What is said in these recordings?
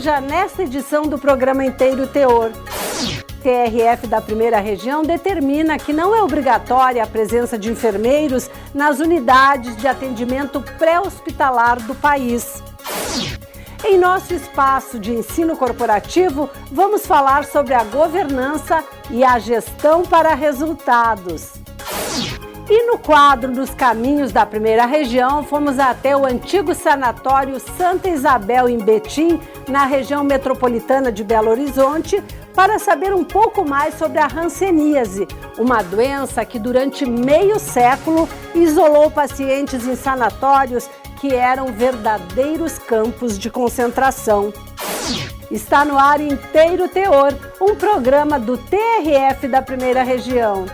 Veja nesta edição do programa Inteiro Teor. TRF da Primeira Região determina que não é obrigatória a presença de enfermeiros nas unidades de atendimento pré-hospitalar do país. Em nosso espaço de ensino corporativo, vamos falar sobre a governança e a gestão para resultados. E no quadro dos caminhos da Primeira Região, fomos até o antigo sanatório Santa Isabel, em Betim, na região metropolitana de Belo Horizonte, para saber um pouco mais sobre a hanseníase, uma doença que durante meio século isolou pacientes em sanatórios que eram verdadeiros campos de concentração. Está no ar Inteiro Teor, um programa do TRF da Primeira Região.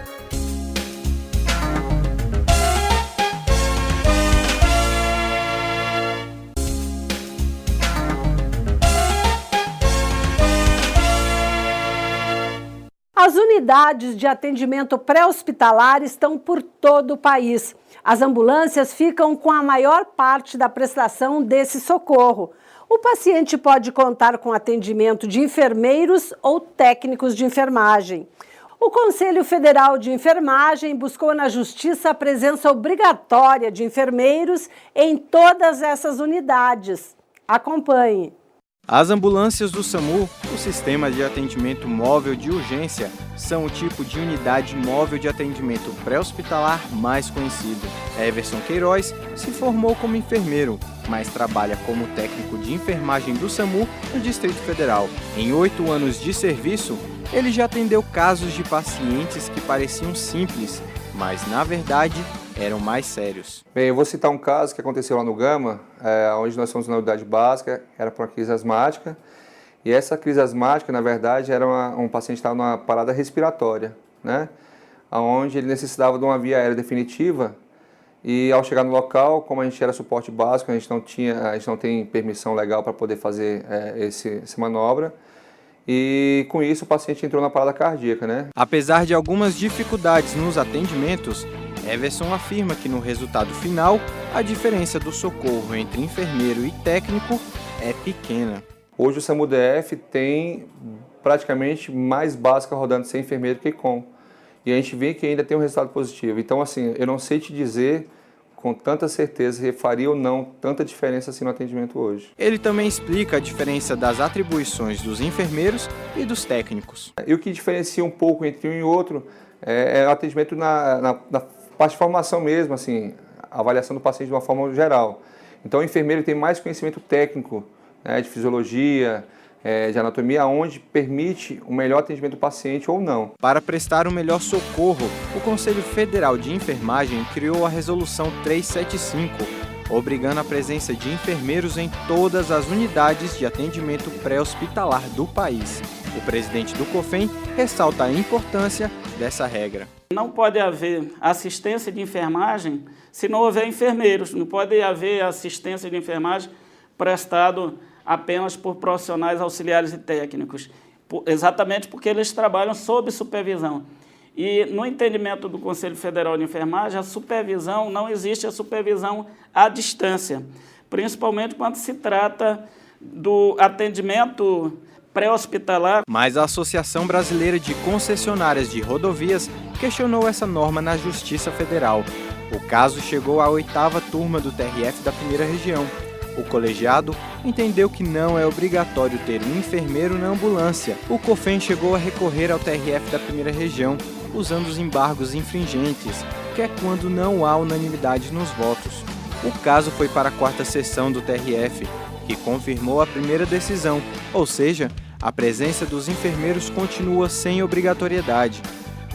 As unidades de atendimento pré-hospitalar estão por todo o país. As ambulâncias ficam com a maior parte da prestação desse socorro. O paciente pode contar com atendimento de enfermeiros ou técnicos de enfermagem. O Conselho Federal de Enfermagem buscou na Justiça a presença obrigatória de enfermeiros em todas essas unidades. Acompanhe. As ambulâncias do SAMU, o Sistema de Atendimento Móvel de Urgência, são o tipo de unidade móvel de atendimento pré-hospitalar mais conhecido. Everson Queiroz se formou como enfermeiro, mas trabalha como técnico de enfermagem do SAMU no Distrito Federal. Em 8 anos de serviço, ele já atendeu casos de pacientes que pareciam simples, mas na verdade eram mais sérios. Bem, eu vou citar um caso que aconteceu lá no Gama, onde nós fomos na unidade básica, era para uma crise asmática, e essa crise asmática, na verdade, era um paciente que estava numa parada respiratória, né? Onde ele necessitava de uma via aérea definitiva, e ao chegar no local, como a gente era suporte básico, a gente não tem permissão legal para poder fazer essa manobra, e com isso o paciente entrou na parada cardíaca, né? Apesar de algumas dificuldades nos atendimentos, Everson afirma que no resultado final, a diferença do socorro entre enfermeiro e técnico é pequena. Hoje o SAMU-DF tem praticamente mais básica rodando sem enfermeiro que com. E a gente vê que ainda tem um resultado positivo. Então, assim, eu não sei te dizer com tanta certeza se faria ou não tanta diferença assim no atendimento hoje. Ele também explica a diferença das atribuições dos enfermeiros e dos técnicos. E o que diferencia um pouco entre um e outro é o atendimento na parte de formação mesmo, assim, a avaliação do paciente de uma forma geral. Então o enfermeiro tem mais conhecimento técnico, né, de fisiologia, de anatomia, onde permite o melhor atendimento do paciente ou não. Para prestar o melhor socorro, o Conselho Federal de Enfermagem criou a Resolução 375, obrigando a presença de enfermeiros em todas as unidades de atendimento pré-hospitalar do país. O presidente do COFEM ressalta a importância dessa regra. Não pode haver assistência de enfermagem se não houver enfermeiros. Não pode haver assistência de enfermagem prestado apenas por profissionais auxiliares e técnicos, exatamente porque eles trabalham sob supervisão. E no entendimento do Conselho Federal de Enfermagem, a supervisão, não existe a supervisão à distância, principalmente quando se trata do atendimento pré-hospitalar. Mas a Associação Brasileira de Concessionárias de Rodovias questionou essa norma na Justiça Federal. O caso chegou à 8ª turma do TRF da Primeira Região. O colegiado entendeu que não é obrigatório ter um enfermeiro na ambulância. O COFEM chegou a recorrer ao TRF da Primeira Região, usando os embargos infringentes, que é quando não há unanimidade nos votos. O caso foi para a 4ª sessão do TRF, que confirmou a primeira decisão, ou seja, a presença dos enfermeiros continua sem obrigatoriedade.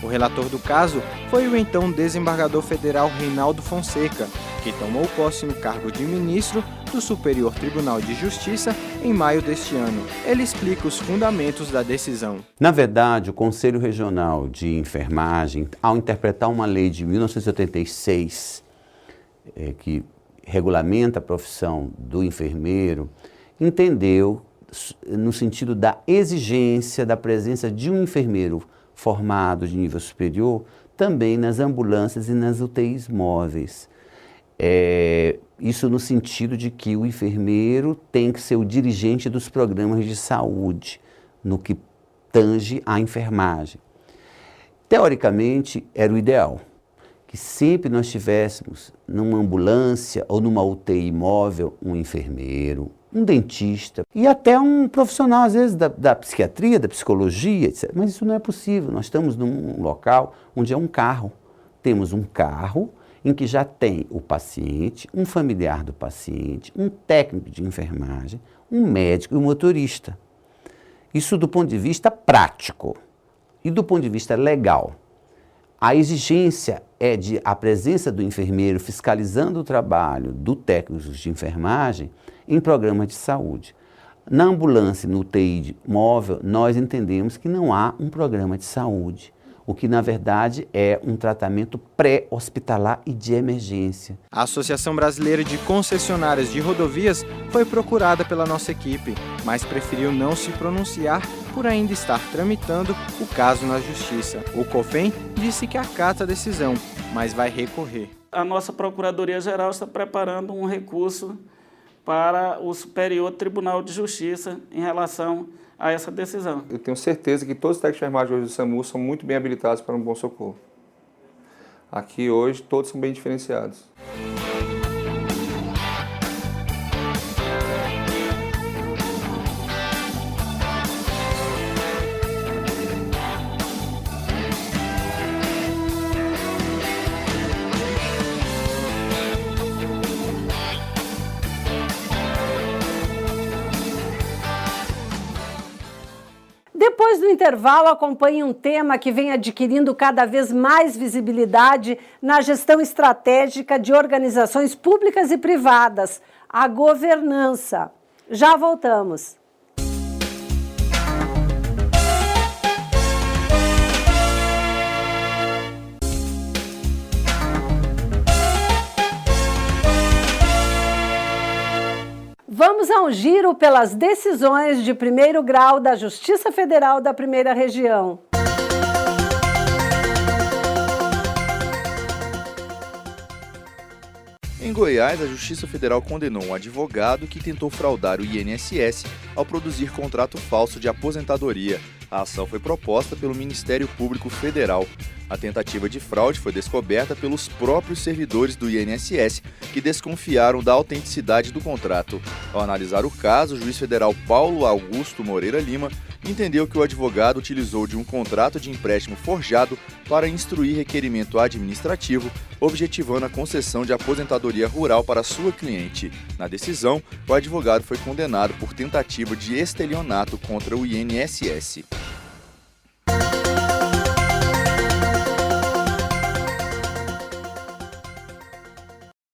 O relator do caso foi o então desembargador federal Reinaldo Fonseca, que tomou posse no cargo de ministro do Superior Tribunal de Justiça em maio deste ano. Ele explica os fundamentos da decisão. Na verdade, o Conselho Regional de Enfermagem, ao interpretar uma lei de 1986, que regulamenta a profissão do enfermeiro, entendeu no sentido da exigência da presença de um enfermeiro formado de nível superior também nas ambulâncias e nas UTIs móveis. Isso no sentido de que o enfermeiro tem que ser o dirigente dos programas de saúde, no que tange à enfermagem. Teoricamente, era o ideal, que sempre nós tivéssemos numa ambulância ou numa UTI móvel um enfermeiro, um dentista e até um profissional, às vezes, da psiquiatria, da psicologia, etc. Mas isso não é possível. Nós estamos num local onde é um carro. Temos um carro em que já tem o paciente, um familiar do paciente, um técnico de enfermagem, um médico e um motorista. Isso do ponto de vista prático e do ponto de vista legal. A exigência é de a presença do enfermeiro fiscalizando o trabalho do técnico de enfermagem em programas de saúde. Na ambulância, no UTI móvel, nós entendemos que não há um programa de saúde, o que na verdade é um tratamento pré-hospitalar e de emergência. A Associação Brasileira de Concessionárias de Rodovias foi procurada pela nossa equipe, mas preferiu não se pronunciar por ainda estar tramitando o caso na Justiça. O COFEM disse que acata a decisão, mas vai recorrer. A nossa Procuradoria-Geral está preparando um recurso para o Superior Tribunal de Justiça em relação a essa decisão. Eu tenho certeza que todos os técnicos de enfermagem hoje do SAMU são muito bem habilitados para um bom socorro. Aqui hoje todos são bem diferenciados. Depois do intervalo, acompanhe um tema que vem adquirindo cada vez mais visibilidade na gestão estratégica de organizações públicas e privadas, a governança. Já voltamos. Vamos a um giro pelas decisões de primeiro grau da Justiça Federal da Primeira Região. Em Goiás, a Justiça Federal condenou um advogado que tentou fraudar o INSS ao produzir contrato falso de aposentadoria. A ação foi proposta pelo Ministério Público Federal. A tentativa de fraude foi descoberta pelos próprios servidores do INSS, que desconfiaram da autenticidade do contrato. Ao analisar o caso, o juiz federal Paulo Augusto Moreira Lima entendeu que o advogado utilizou de um contrato de empréstimo forjado para instruir requerimento administrativo, objetivando a concessão de aposentadoria rural para sua cliente. Na decisão, o advogado foi condenado por tentativa de estelionato contra o INSS.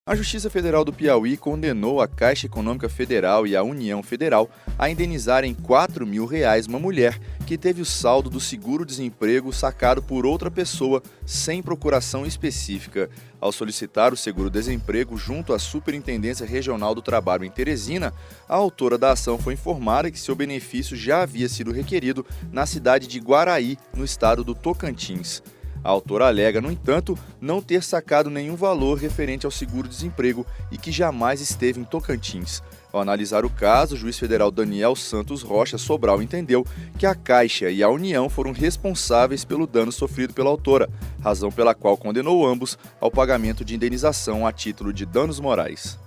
A Justiça Federal do Piauí condenou a Caixa Econômica Federal e a União Federal a indenizarem R$ 4.000 uma mulher que teve o saldo do seguro-desemprego sacado por outra pessoa sem procuração específica. Ao solicitar o seguro-desemprego junto à Superintendência Regional do Trabalho em Teresina, a autora da ação foi informada que seu benefício já havia sido requerido na cidade de Guaraí, no estado do Tocantins. A autora alega, no entanto, não ter sacado nenhum valor referente ao seguro-desemprego e que jamais esteve em Tocantins. Ao analisar o caso, o juiz federal Daniel Santos Rocha Sobral entendeu que a Caixa e a União foram responsáveis pelo dano sofrido pela autora, razão pela qual condenou ambos ao pagamento de indenização a título de danos morais.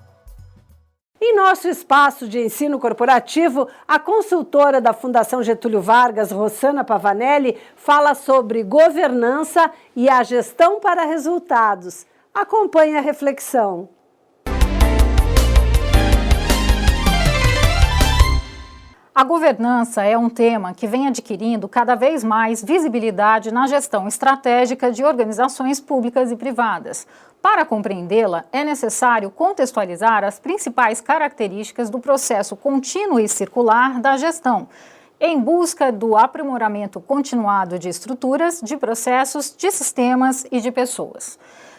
Em nosso espaço de ensino corporativo, a consultora da Fundação Getúlio Vargas, Rossana Pavanelli, fala sobre governança e a gestão para resultados. Acompanhe a reflexão. A governança é um tema que vem adquirindo cada vez mais visibilidade na gestão estratégica de organizações públicas e privadas. Para compreendê-la, é necessário contextualizar as principais características do processo contínuo e circular da gestão, em busca do aprimoramento continuado de estruturas, de processos, de sistemas e de pessoas.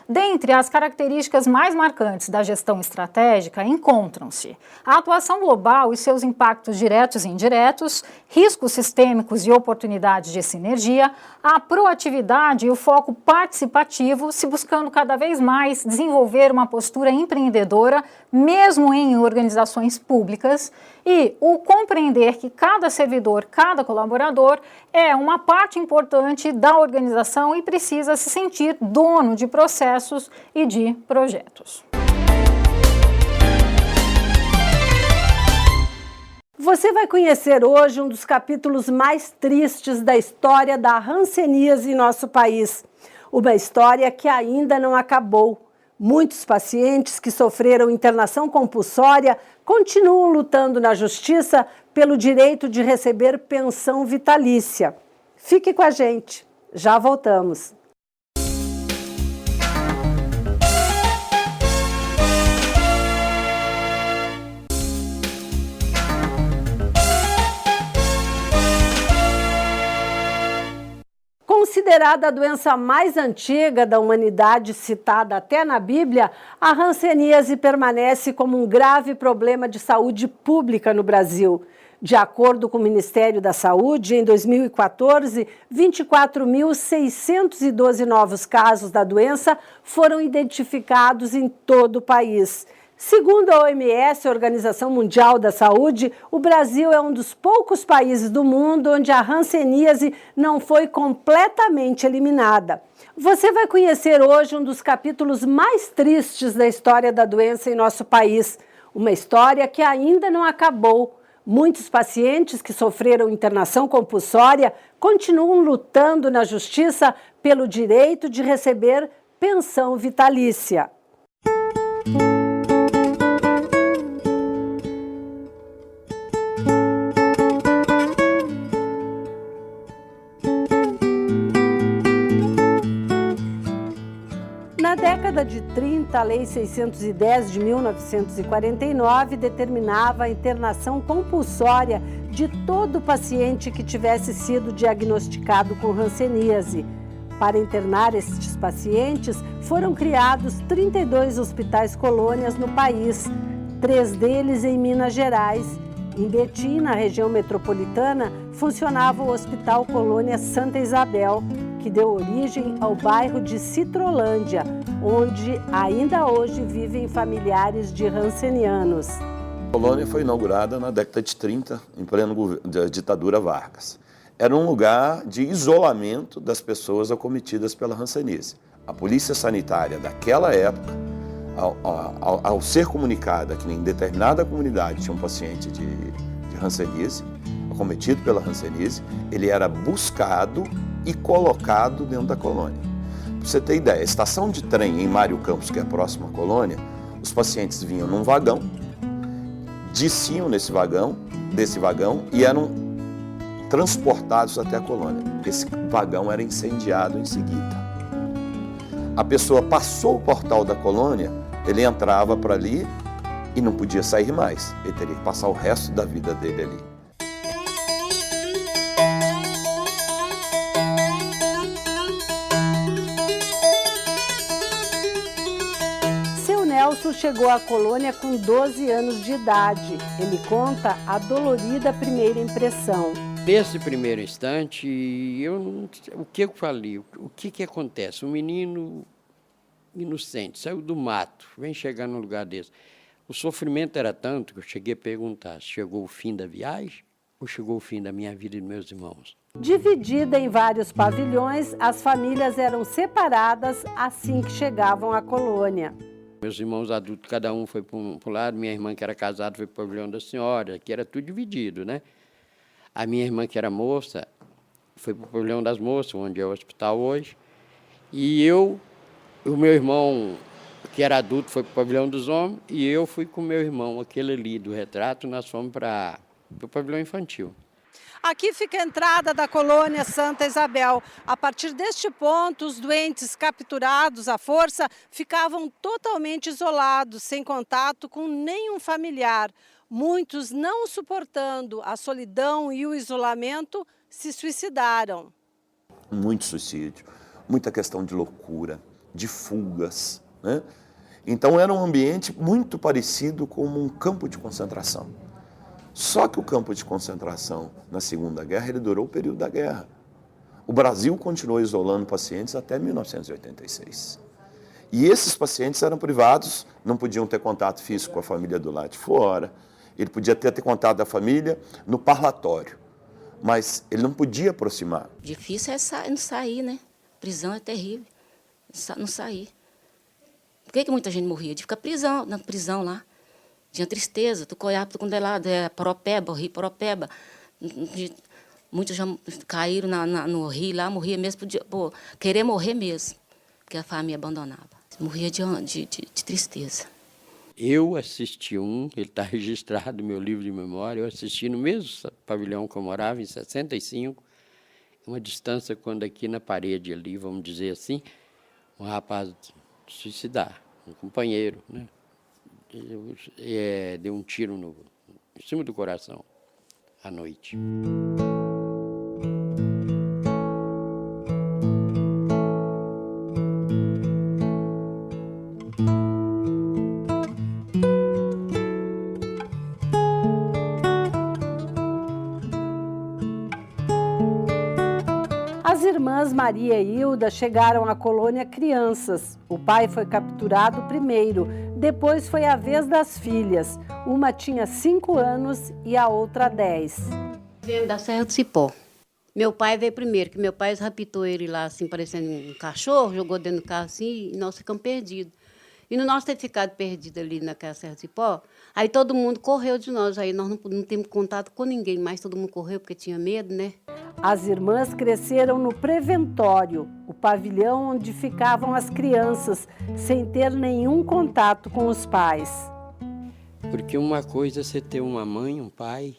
Dentre as características mais marcantes da gestão estratégica encontram-se a atuação global e seus impactos diretos e indiretos, riscos sistêmicos e oportunidades de sinergia, a proatividade e o foco participativo, se buscando cada vez mais desenvolver uma postura empreendedora, mesmo em organizações públicas, e o compreender que cada servidor, cada colaborador é uma parte importante da organização e precisa se sentir dono de processos e de projetos. Você vai conhecer hoje um dos capítulos mais tristes da história da hanseníase em nosso país. Uma história que ainda não acabou. Muitos pacientes que sofreram internação compulsória continuam lutando na justiça pelo direito de receber pensão vitalícia. Fique com a gente, já voltamos. Considerada a doença mais antiga da humanidade, citada até na Bíblia, a hanseníase permanece como um grave problema de saúde pública no Brasil. De acordo com o Ministério da Saúde, em 2014, 24.612 novos casos da doença foram identificados em todo o país. Segundo a OMS, a Organização Mundial da Saúde, o Brasil é um dos poucos países do mundo onde a hanseníase não foi completamente eliminada. Você vai conhecer hoje um dos capítulos mais tristes da história da doença em nosso país. Uma história que ainda não acabou. Muitos pacientes que sofreram internação compulsória continuam lutando na justiça pelo direito de receber pensão vitalícia. Na década de 30, a Lei 610 de 1949 determinava a internação compulsória de todo paciente que tivesse sido diagnosticado com hanseníase. Para internar estes pacientes, foram criados 32 hospitais colônias no país, 3 deles em Minas Gerais. Em Betim, na região metropolitana, funcionava o Hospital Colônia Santa Isabel, que deu origem ao bairro de Citrolândia, onde ainda hoje vivem familiares de hansenianos. A colônia foi inaugurada na década de 30, em pleno da ditadura Vargas. Era um lugar de isolamento das pessoas acometidas pela hanseníase. A polícia sanitária daquela época, ao ser comunicada que em determinada comunidade tinha um paciente de hanseníase, acometido pela hanseníase, ele era buscado e colocado dentro da colônia. Para você ter ideia, a estação de trem em Mário Campos, que é próxima à colônia, os pacientes vinham num vagão, desciam desse vagão e eram transportados até a colônia. Esse vagão era incendiado em seguida. A pessoa passou o portal da colônia, ele entrava para ali e não podia sair mais. Ele teria que passar o resto da vida dele ali. Nelson chegou à colônia com 12 anos de idade. Ele conta a dolorida primeira impressão. Nesse primeiro instante, o que eu falei? O que acontece? Um menino inocente, saiu do mato, vem chegar num lugar desse. O sofrimento era tanto que eu cheguei a perguntar: chegou o fim da viagem ou chegou o fim da minha vida e dos meus irmãos? Dividida em vários pavilhões, as famílias eram separadas assim que chegavam à colônia. Meus irmãos adultos, cada um foi para um lado, minha irmã que era casada foi para o pavilhão da senhora, que era tudo dividido, né? A minha irmã que era moça foi para o pavilhão das moças, onde é o hospital hoje, e o meu irmão que era adulto foi para o pavilhão dos homens, e eu fui com o meu irmão, aquele ali do retrato, nós fomos para o pavilhão infantil. Aqui fica a entrada da colônia Santa Isabel. A partir deste ponto, os doentes capturados à força ficavam totalmente isolados, sem contato com nenhum familiar. Muitos, não suportando a solidão e o isolamento, se suicidaram. Muito suicídio, muita questão de loucura, de fugas, né? Então era um ambiente muito parecido com um campo de concentração. Só que o campo de concentração na Segunda Guerra, ele durou o período da guerra. O Brasil continuou isolando pacientes até 1986. E esses pacientes eram privados, não podiam ter contato físico com a família do lado de fora, ele podia ter contato da família no parlatório, mas ele não podia aproximar. Difícil é não sair, né? Prisão é terrível, não sair. Por que muita gente morria? De ficar na prisão lá. Tinha tristeza, tu olhava para quando é lá, Poropeba, Rio Poropeba. Muitos já caíram no rio lá, morria mesmo por querer morrer mesmo, porque a família abandonava. Morria de tristeza. Eu assisti ele está registrado no meu livro de memória, eu assisti no mesmo pavilhão que eu morava, em 65, uma distância quando aqui na parede ali, vamos dizer assim, um rapaz suicidar, um companheiro, né? Deu um tiro em cima do coração, à noite. As irmãs Maria e Hilda chegaram à colônia crianças. O pai foi capturado primeiro, depois foi a vez das filhas. Uma tinha 5 anos e a outra 10. Viemos da Serra do Cipó. Meu pai veio primeiro, que meu pai raptou ele lá, assim, parecendo um cachorro, jogou dentro do carro assim, e nós ficamos perdidos. E no nosso ter ficado perdido ali naquela Serra do Cipó, aí todo mundo correu de nós, aí nós não temos contato com ninguém, mas todo mundo correu porque tinha medo, né? As irmãs cresceram no Preventório, o pavilhão onde ficavam as crianças, sem ter nenhum contato com os pais. Porque uma coisa é você ter uma mãe, um pai,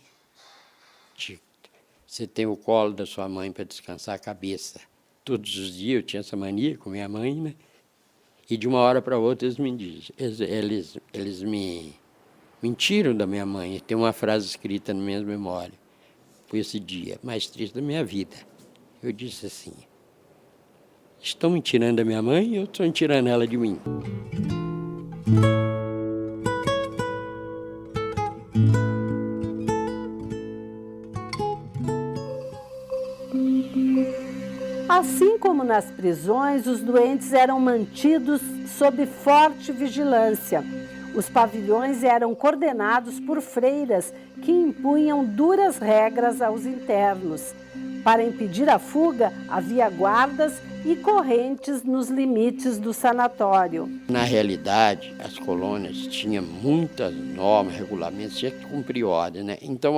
você tem o colo da sua mãe para descansar a cabeça. Todos os dias eu tinha essa mania com minha mãe, né? E de uma hora para outra eles me mentiram da minha mãe. Tem uma frase escrita na minha memória. Foi esse dia mais triste da minha vida. Eu disse assim: estão me tirando da minha mãe, eu estou tirando ela de mim. Assim como nas prisões, os doentes eram mantidos sob forte vigilância. Os pavilhões eram coordenados por freiras que impunham duras regras aos internos. Para impedir a fuga, havia guardas e correntes nos limites do sanatório. Na realidade, as colônias tinham muitas normas, regulamentos, tinha que cumprir ordem, né? Então,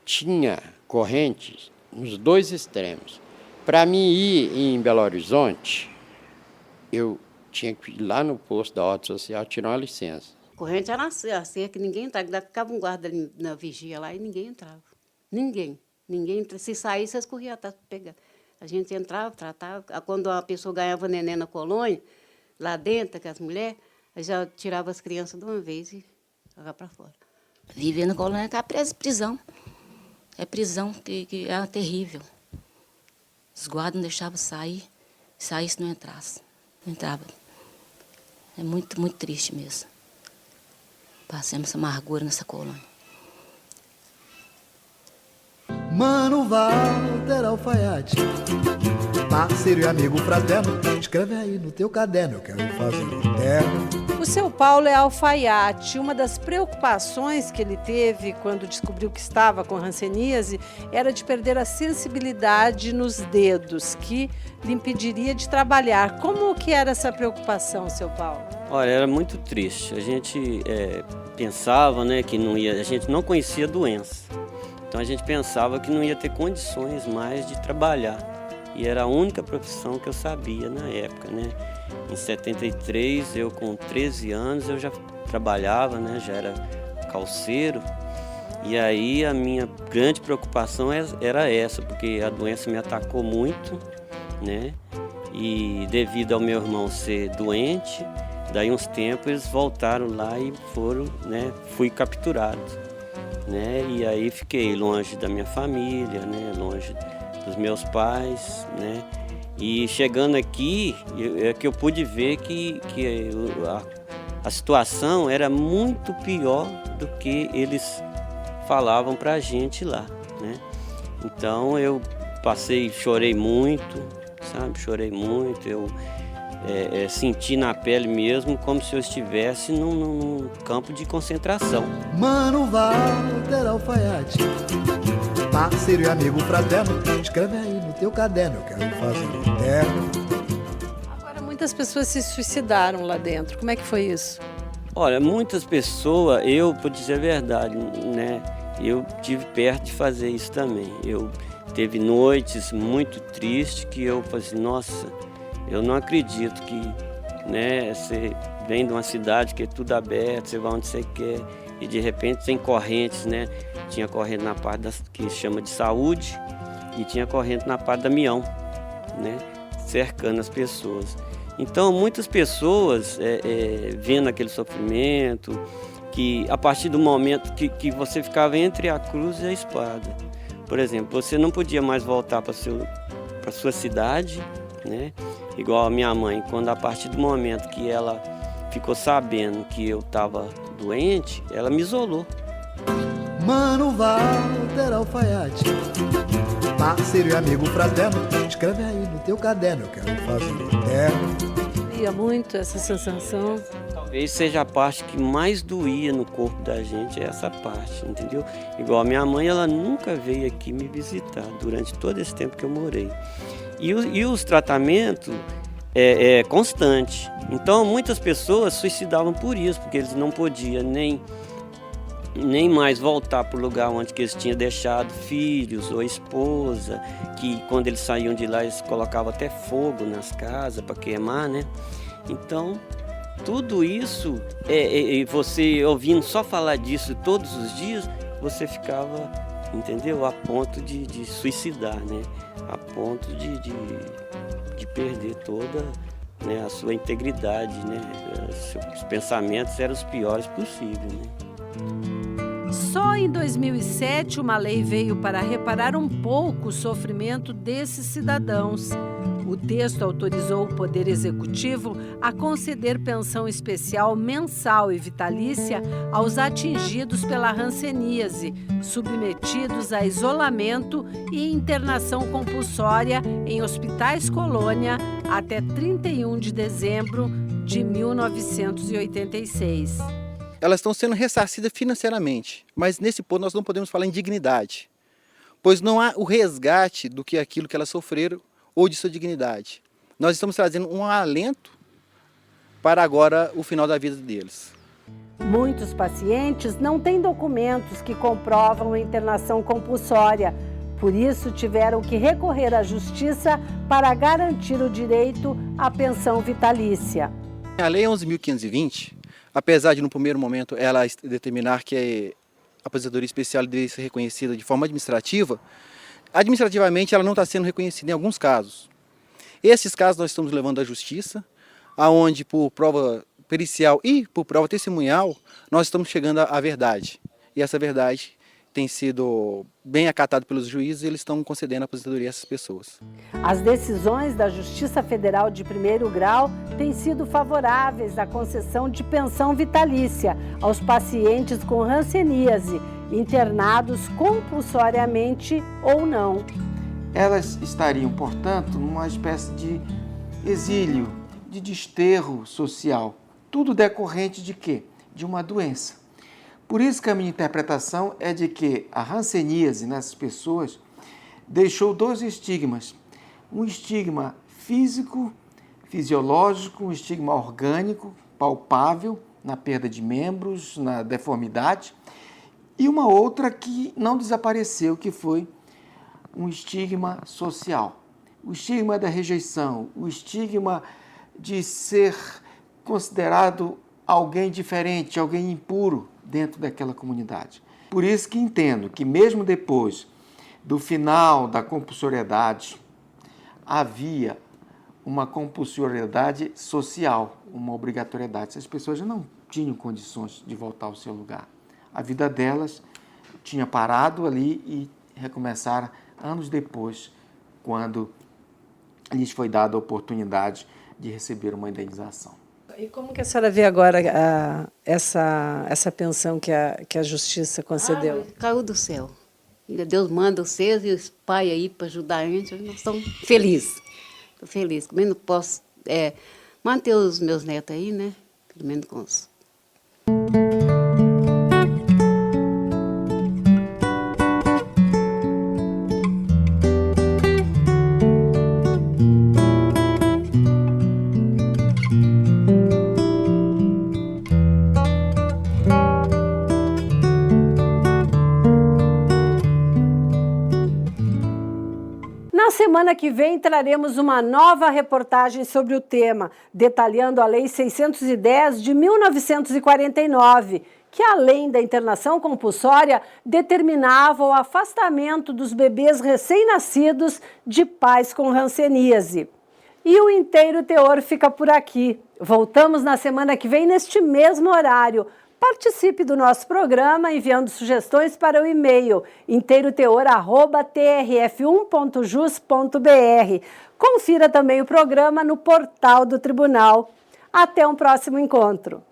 tinha correntes nos dois extremos. Para mim ir em Belo Horizonte, eu tinha que ir lá no posto da ordem social tirar uma licença. A corrente era assim, que ninguém entrava. Ficava um guarda ali na vigia lá e ninguém entrava. Ninguém. Se saísse, eles corriam atrás para pegar. A gente entrava, tratava. Quando a pessoa ganhava neném na colônia, lá dentro, com as mulheres, já tirava as crianças de uma vez e jogava para fora. Viver na colônia é prisão. É prisão que é terrível. Os guardas não deixavam sair. Saísse, não entrasse. Não entrava. É muito, muito triste mesmo. Passamos essa amargura nessa colônia. Mano Walter Alfaiate, parceiro e amigo fraterno, escreve aí no teu caderno, eu quero fazer eterno. O seu Paulo é alfaiate. Uma das preocupações que ele teve quando descobriu que estava com hanseníase era de perder a sensibilidade nos dedos, que lhe impediria de trabalhar. Como que era essa preocupação, seu Paulo? Olha, era muito triste. A gente pensava, né, que a gente não conhecia a doença. Então a gente pensava que não ia ter condições mais de trabalhar. E era a única profissão que eu sabia na época, né? Em 73, eu com 13 anos, eu já trabalhava, né? Já era calceiro. E aí a minha grande preocupação era essa, porque a doença me atacou muito, né? E devido ao meu irmão ser doente, daí uns tempos eles voltaram lá e foram, né? Fui capturado, né? E aí fiquei longe da minha família, né? Longe dos meus pais, né? E chegando aqui, é que eu pude ver que a situação era muito pior do que eles falavam para a gente lá, né? Então eu chorei muito, sabe? Chorei muito, eu senti na pele mesmo como se eu estivesse num campo de concentração. Mano Walter Alfaiate, parceiro e amigo fraterno, escreve aí no teu caderno, eu quero fazer um terno. Agora, muitas pessoas se suicidaram lá dentro. Como é que foi isso? Olha, muitas pessoas, por dizer a verdade, né? Eu tive perto de fazer isso também. Teve noites muito tristes que eu falei assim, nossa, eu não acredito que, né, você vem de uma cidade que é tudo aberto, você vai onde você quer e de repente tem correntes, né? Tinha corrente na parte que chama de saúde e tinha corrente na parte da Mião, né? Cercando as pessoas. Então, muitas pessoas vendo aquele sofrimento, que a partir do momento que você ficava entre a cruz e a espada. Por exemplo, você não podia mais voltar para a sua cidade, né? Igual a minha mãe, quando a partir do momento que ela ficou sabendo que eu estava doente, ela me isolou. Mano Walter Alfaiate, parceiro e amigo fraterno, escreve aí no teu caderno, eu quero fazer um terno. Doía muito essa sensação? Talvez seja a parte que mais doía no corpo da gente, essa parte, entendeu? Igual a minha mãe, ela nunca veio aqui me visitar durante todo esse tempo que eu morei. E os tratamentos é constante. Então, muitas pessoas suicidavam por isso, porque eles não podiam nem mais voltar para o lugar onde que eles tinham deixado filhos ou esposa, que quando eles saíam de lá, eles colocavam até fogo nas casas para queimar, né? Então, tudo isso, você ouvindo só falar disso todos os dias, você ficava, entendeu? A ponto de suicidar, né? A ponto de perder toda, né, a sua integridade, né? Seus pensamentos eram os piores possíveis, né? Só em 2007 uma lei veio para reparar um pouco o sofrimento desses cidadãos. O texto autorizou o Poder Executivo a conceder pensão especial mensal e vitalícia aos atingidos pela hanseníase, submetidos a isolamento e internação compulsória em hospitais colônia até 31 de dezembro de 1986. Elas estão sendo ressarcidas financeiramente, mas nesse ponto nós não podemos falar em dignidade, pois não há o resgate do que aquilo que elas sofreram ou de sua dignidade. Nós estamos trazendo um alento para agora o final da vida deles. Muitos pacientes não têm documentos que comprovam a internação compulsória, por isso tiveram que recorrer à justiça para garantir o direito à pensão vitalícia. A Lei 11.520, apesar de no primeiro momento ela determinar que a aposentadoria especial deve ser reconhecida de forma administrativa, administrativamente ela não está sendo reconhecida em alguns casos. Esses casos nós estamos levando à justiça, aonde por prova pericial e por prova testemunhal nós estamos chegando à verdade. E essa verdade tem sido bem acatada pelos juízes e eles estão concedendo a aposentadoria a essas pessoas. As decisões da Justiça Federal de primeiro grau têm sido favoráveis à concessão de pensão vitalícia aos pacientes com hanseníase, internados compulsoriamente ou não. Elas estariam, portanto, numa espécie de exílio, de desterro social. Tudo decorrente de quê? De uma doença. Por isso que a minha interpretação é de que a hanseníase nessas pessoas deixou dois estigmas. Um estigma físico, fisiológico, um estigma orgânico, palpável, na perda de membros, na deformidade, e uma outra que não desapareceu, que foi um estigma social. O estigma da rejeição, o estigma de ser considerado alguém diferente, alguém impuro dentro daquela comunidade. Por isso que entendo que mesmo depois do final da compulsoriedade, havia uma compulsoriedade social, uma obrigatoriedade. Essas pessoas já não tinham condições de voltar ao seu lugar. A vida delas tinha parado ali e recomeçaram anos depois, quando lhes foi dada a oportunidade de receber uma indenização. E como que a senhora vê agora essa pensão que a Justiça concedeu? Caiu do céu. Deus manda vocês e os pais aí para ajudar a gente, nós estamos felizes. Estou feliz. Como eu não posso manter os meus netos aí, né? Pelo menos com os... Na semana que vem, traremos uma nova reportagem sobre o tema, detalhando a Lei 610 de 1949, que, além da internação compulsória, determinava o afastamento dos bebês recém-nascidos de pais com hanseníase. E o Inteiro Teor fica por aqui. Voltamos na semana que vem, neste mesmo horário. Participe do nosso programa enviando sugestões para o e-mail inteiroteor@trf1.jus.br. Confira também o programa no portal do Tribunal. Até um próximo encontro.